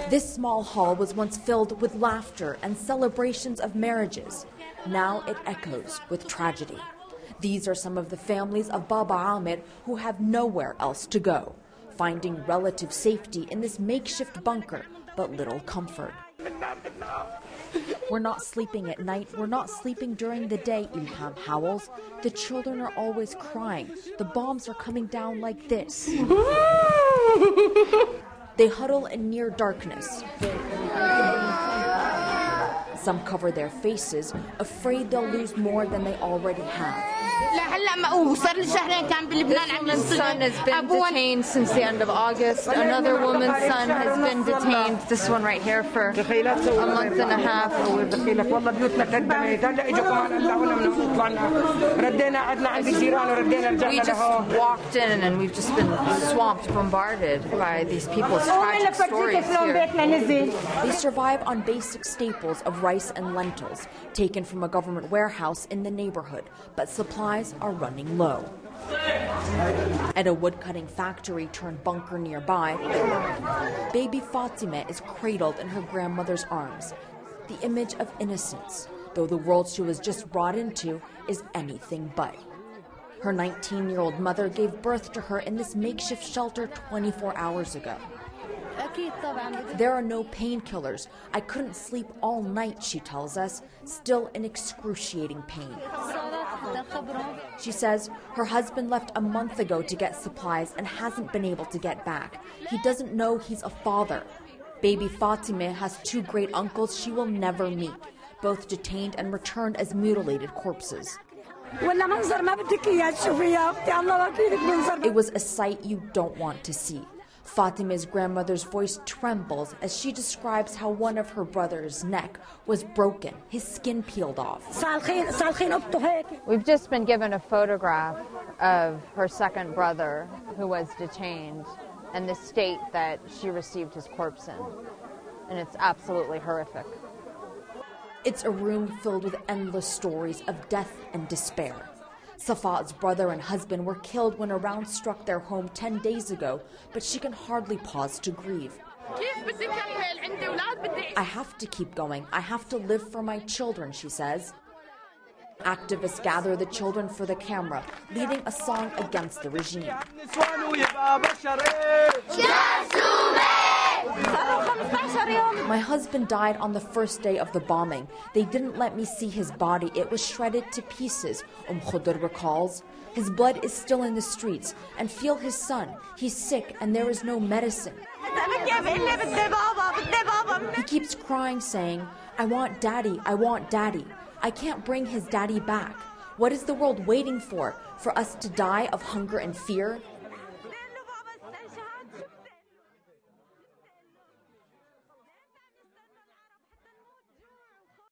This small hall was once filled with laughter and celebrations of marriages. Now it echoes with tragedy. These are some of the families of Baba Amr who have nowhere else to go, finding relative safety in this makeshift bunker, but little comfort. We're not sleeping at night, we're not sleeping during the day, Ilham howls. The children are always crying. The bombs are coming down like this. They huddle in near darkness. Some cover their faces, afraid they'll lose more than they already have. This woman's son has been detained since the end of August. Another woman's son has been detained, this one right here, for a month and a half. We just walked in and we've just been swamped, bombarded by these people's tragic stories here. They survive on basic staples of rice and lentils, taken from a government warehouse in the neighborhood, but supplies are running low. At a woodcutting factory turned bunker nearby, baby Fatima is cradled in her grandmother's arms, the image of innocence, though the world she was just brought into is anything but. Her 19-year-old mother gave birth to her in this makeshift shelter 24 hours ago. There are no painkillers. I couldn't sleep all night, she tells us, still in excruciating pain. She says her husband left a month ago to get supplies and hasn't been able to get back. He doesn't know he's a father. Baby Fatima has two great uncles she will never meet, both detained and returned as mutilated corpses. It was a sight you don't want to see. Fatima's grandmother's voice trembles as she describes how one of her brother's neck was broken, his skin peeled off. We've just been given a photograph of her second brother who was detained and the state that she received his corpse in. And it's absolutely horrific. It's a room filled with endless stories of death and despair. Safa's brother and husband were killed when a round struck their home 10 days ago, but she can hardly pause to grieve. I have to keep going. I have to live for my children, she says. Activists gather the children for the camera, leading a song against the regime. My husband died on the first day of the bombing. They didn't let me see his body. It was shredded to pieces, Khudr recalls. His blood is still in the streets. And feel his son. He's sick and there is no medicine. He keeps crying, saying, I want daddy, I want daddy. I can't bring his daddy back. What is the world waiting for? For us to die of hunger and fear?